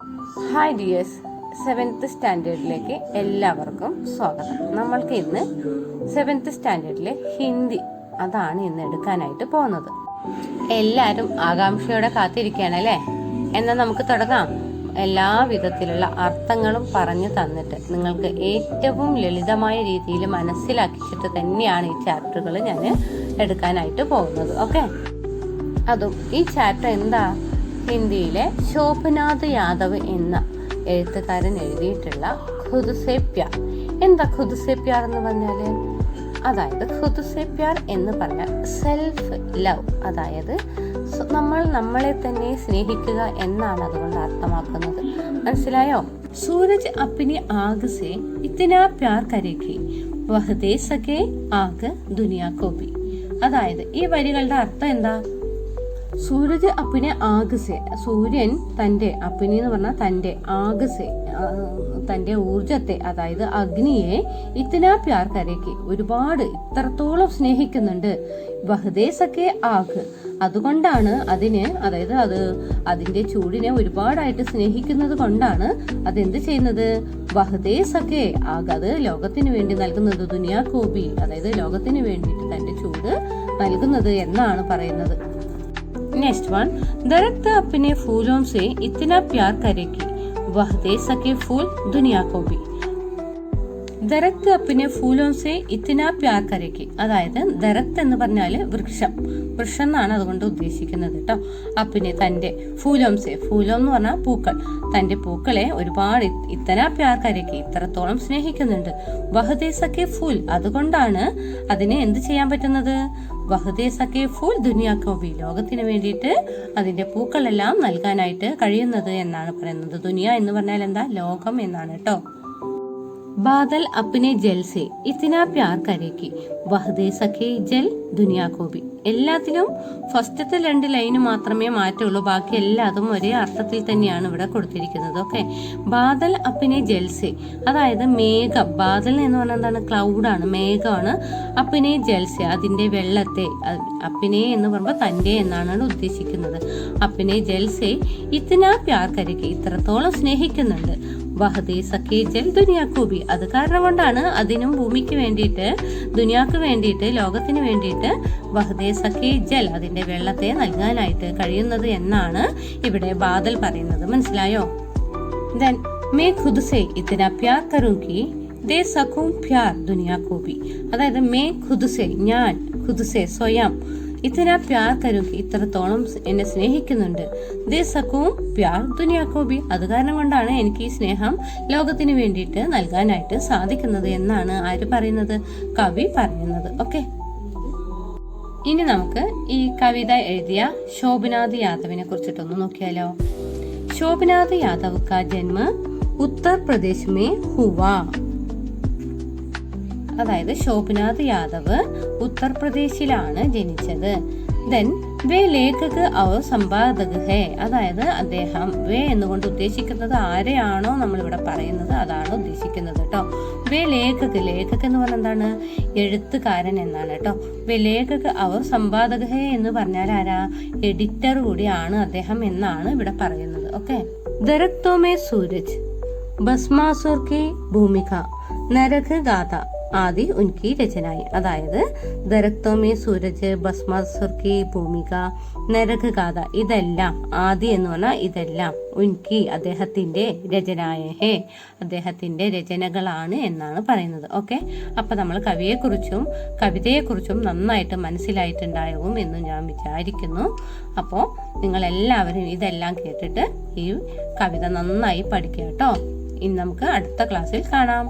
Hi dears, 7th സ്റ്റാൻഡേർഡിലേക്ക് എല്ലാവർക്കും സ്വാഗതം. നമ്മൾക്ക് ഇന്ന് 7th സ്റ്റാൻഡേർഡിലെ ഹിന്ദി അതാണ് ഇന്ന് എടുക്കാനായിട്ട് പോകുന്നത്. എല്ലാവരും ആകാംക്ഷയോടെ കാത്തിരിക്കുകയാണല്ലേ? എന്നാൽ നമുക്ക് തുടങ്ങാം. എല്ലാ വിധത്തിലുള്ള അർത്ഥങ്ങളും പറഞ്ഞു തന്നിട്ട് നിങ്ങൾക്ക് ഏറ്റവും ലളിതമായ രീതിയിൽ മനസ്സിലാക്കിച്ചിട്ട് തന്നെയാണ് ഈ ചാപ്റ്ററുകൾ ഞാൻ എടുക്കാനായിട്ട് പോകുന്നത്. ഓക്കെ, അതും ഈ ചാപ്റ്റർ എന്താ? ഹിന്ദിയിലെ ശോഭനാഥ് യാദവ് എന്ന എഴുത്തുകാരൻ എഴുതിയിട്ടുള്ള ഖുദ് സേ പ്യാർ. എന്താ ഖുദ് സേ പ്യാർ എന്ന് പറഞ്ഞാല്? അതായത് ഖുദ് സേ പ്യാർ എന്ന് പറഞ്ഞാൽ സെൽഫ് ലവ്, അതായത് നമ്മൾ നമ്മളെ തന്നെ സ്നേഹിക്കുക എന്നാണ് അതുകൊണ്ട് അർത്ഥമാക്കുന്നത്. മനസ്സിലായോ? സൂരജ് അപ്നി ആഗ് സേ ഇത്നാ പ്യാർ കരേഗി വഹ് ദേ സകേ ആഗ് ദുനിയാ കോ ഭി. അതായത് ഈ വരികളുടെ അർത്ഥം എന്താ? സൂരജ് അപ്പിനെ ആഗ്സെ, സൂര്യൻ തന്റെ അപ്പിനി എന്ന് പറഞ്ഞാൽ തന്റെ ആഗ്സെ, തന്റെ ഊർജത്തെ അതായത് അഗ്നിയെ ഇത്തനാ പ്യാർ കരേക്ക് ഒരുപാട് ഇത്രത്തോളം സ്നേഹിക്കുന്നുണ്ട്. വഹ്ദേസക്കെ ആഗ്, അതുകൊണ്ടാണ് അതിനെ, അതായത് അതിന്റെ ചൂടിനെ ഒരുപാടായിട്ട് സ്നേഹിക്കുന്നത് കൊണ്ടാണ് അതെന്ത് ചെയ്യുന്നത്? വഹ്ദേസക്കെ ആഗ്, അത് ലോകത്തിന് വേണ്ടി നൽകുന്നത്. ദുനിയാ കോബി, അതായത് ലോകത്തിന് വേണ്ടിയിട്ട് തന്റെ ചൂട് നൽകുന്നത് എന്നാണ് പറയുന്നത്. नेक्स्ट वन, दरख्त अपने फूलों से इतना प्यार करेगी वह दे सके फूल दुनिया को भी. ദരക്ത് അപ്പിനെ ഫൂലോം സേ ഇത്തിന പ്യാർ കരേക്ക്, അതായത് ദരക്ത് എന്ന് പറഞ്ഞാല് വൃക്ഷം എന്നാണ് അതുകൊണ്ട് ഉദ്ദേശിക്കുന്നത് കേട്ടോ. അപ്പിനെ തന്റെ, ഫൂലോം സേ, ഫൂലോം എന്ന് പറഞ്ഞാൽ പൂക്കൾ, തന്റെ പൂക്കളെ ഒരുപാട് ഇത്തന പ്യാർ കരേക്ക് ഇത്രത്തോളം സ്നേഹിക്കുന്നുണ്ട്. വഹദേ സക്കെ ഫൂൽ, അതുകൊണ്ടാണ് അതിനെ എന്ത് ചെയ്യാൻ പറ്റുന്നത്? വഹദേ സക്കെ ഫൂൽ ദുനിയാ കോ ഭി, ലോകത്തിന് വേണ്ടിയിട്ട് അതിന്റെ പൂക്കളെല്ലാം നൽകാനായിട്ട് കഴിയുന്നത് എന്നാണ് പറയുന്നത്. ദുനിയ എന്ന് പറഞ്ഞാൽ എന്താ? ലോകം എന്നാണ് കേട്ടോ. ബാദൽ അപ്നെ ജൽ സേ ഇത്തിനാ പ്യാർ കരേഗി വഹ് ദേ സകേ ജൽ ദുനിയാ കോ ഭി. എല്ലാത്തിലും ഫസ്റ്റത്തെ 2 ലൈന് മാത്രമേ മാറ്റുള്ളൂ, ബാക്കി എല്ലാതും ഒരേ അർത്ഥത്തിൽ തന്നെയാണ് ഇവിടെ കൊടുത്തിരിക്കുന്നത്. ഓക്കെ, ബാദൽ അപ്നെ ജൽ സേ, അതായത് മേഘം. ബാദൽ എന്ന് പറഞ്ഞാൽ എന്താണ്? ക്ലൗഡാണ്, മേഘമാണ്. അപ്നെ ജൽ സേ, അതിന്റെ വെള്ളത്തെ. അപ്നെ എന്ന് പറയുമ്പോൾ തന്റെ എന്നാണ് ഉദ്ദേശിക്കുന്നത്. അപ്നെ ജൽ സേ ഇത്തിനാ പ്യാർ കരേഗി, ഇത്രത്തോളം സ്നേഹിക്കുന്നുണ്ട്. വഹദേ സക്കേ ജൽ ദുനിയാ കോ ഭി, അത് കാരണം കൊണ്ടാണ് അതിനും ഭൂമിക്ക് വേണ്ടിയിട്ട്, ദുനിയാക്ക് വേണ്ടിയിട്ട്, ലോകത്തിന് വേണ്ടിയിട്ട് വഹദേ സക്കേ ജൽ, അതിന്റെ വെള്ളത്തെ നൽകാനായിട്ട് കഴിയുന്നത് എന്നാണ് ഇവിടെ ബാദൽ പറയുന്നത്. മനസ്സിലായോ? ദെൻ മേ ഖുദ് സേ ഇത്നാ പ്യാർ കരൂംഗി ദേ സകൂം പ്യാർ ദുനിയാ കോ ഭി. അതായത് മേ ഖുദ് സേ, ഞാൻ, ഖുദ് സേ സ്വയം, ഇത്തന പ്യാർ കരൂക്കി, ഇത്രത്തോളം എന്നെ സ്നേഹിക്കുന്നുണ്ട്. ദേ സക്കും പ്യാർ ദുനിയാ കോ ഭി, അത് കാരണം കൊണ്ടാണ് എനിക്ക് ഈ സ്നേഹം ലോകത്തിന് വേണ്ടിയിട്ട് നൽകാനായിട്ട് സാധിക്കുന്നത് എന്നാണ് ആര് പറയുന്നത്? കവി പറയുന്നത്. ഓക്കെ, ഇനി നമുക്ക് ഈ കവിത എഴുതിയ ശോഭനാഥ് യാദവിനെ കുറിച്ചിട്ടൊന്ന് നോക്കിയാലോ. ശോഭനാഥ് യാദവ് കാ ജന്മ ഉത്തർപ്രദേശ് മേ ഹുവാ. അതായത് ശോഭനാഥ് യാദവ് ഉത്തർപ്രദേശിലാണ് ജനിച്ചത്. ദെൻ വേ ലേഖക് ഔർ സമ്പാദക് ഹേ, അതായത് അദ്ദേഹം, വേ എന്നുകൊണ്ട് ഉദ്ദേശിക്കുന്നത് ആരെയാണോ നമ്മളിവിടെ പറയുന്നത് അതാണ് ഉദ്ദേശിക്കുന്നത് കേട്ടോ. വേ ലേഖക്, ലേഖക് എന്ന് പറഞ്ഞാൽ എന്താണ്? എഴുത്തുകാരൻ എന്നാണ് കേട്ടോ. വേ ലേഖക് ഔർ സമ്പാദക് ഹേ എന്ന് പറഞ്ഞാൽ ആരാ? എഡിറ്റർ കൂടിയാണ് അദ്ദേഹം എന്നാണ് ഇവിടെ പറയുന്നത്. ഓക്കെ, ദരക്തോ മേ സൂരജ് ഭസ്മാസുർ കി ഭൂമിക നരക് ഗാഥ ആദി ഉൻകി രചനായി. അതായത് ദരക്തോ മേ സൂരജ്, ഭസ്മാസുർ കി ഭൂമിക, നരക് ഗാഥ, ഇതെല്ലാം, ആദി എന്ന് പറഞ്ഞാൽ ഇതെല്ലാം, ഉൻകി അദ്ദേഹത്തിന്റെ, രചനായ ഹേ അദ്ദേഹത്തിന്റെ രചനകളാണ് എന്നാണ് പറയുന്നത്. ഓക്കെ, അപ്പൊ നമ്മൾ കവിയെക്കുറിച്ചും കവിതയെക്കുറിച്ചും നന്നായിട്ട് മനസ്സിലായിട്ടുണ്ടാകും എന്ന് ഞാൻ വിചാരിക്കുന്നു. അപ്പോൾ നിങ്ങൾ എല്ലാവരും ഇതെല്ലാം കേട്ടിട്ട് ഈ കവിത നന്നായി പഠിക്കുക കേട്ടോ. ഇനി നമുക്ക് അടുത്ത ക്ലാസ്സിൽ കാണാം.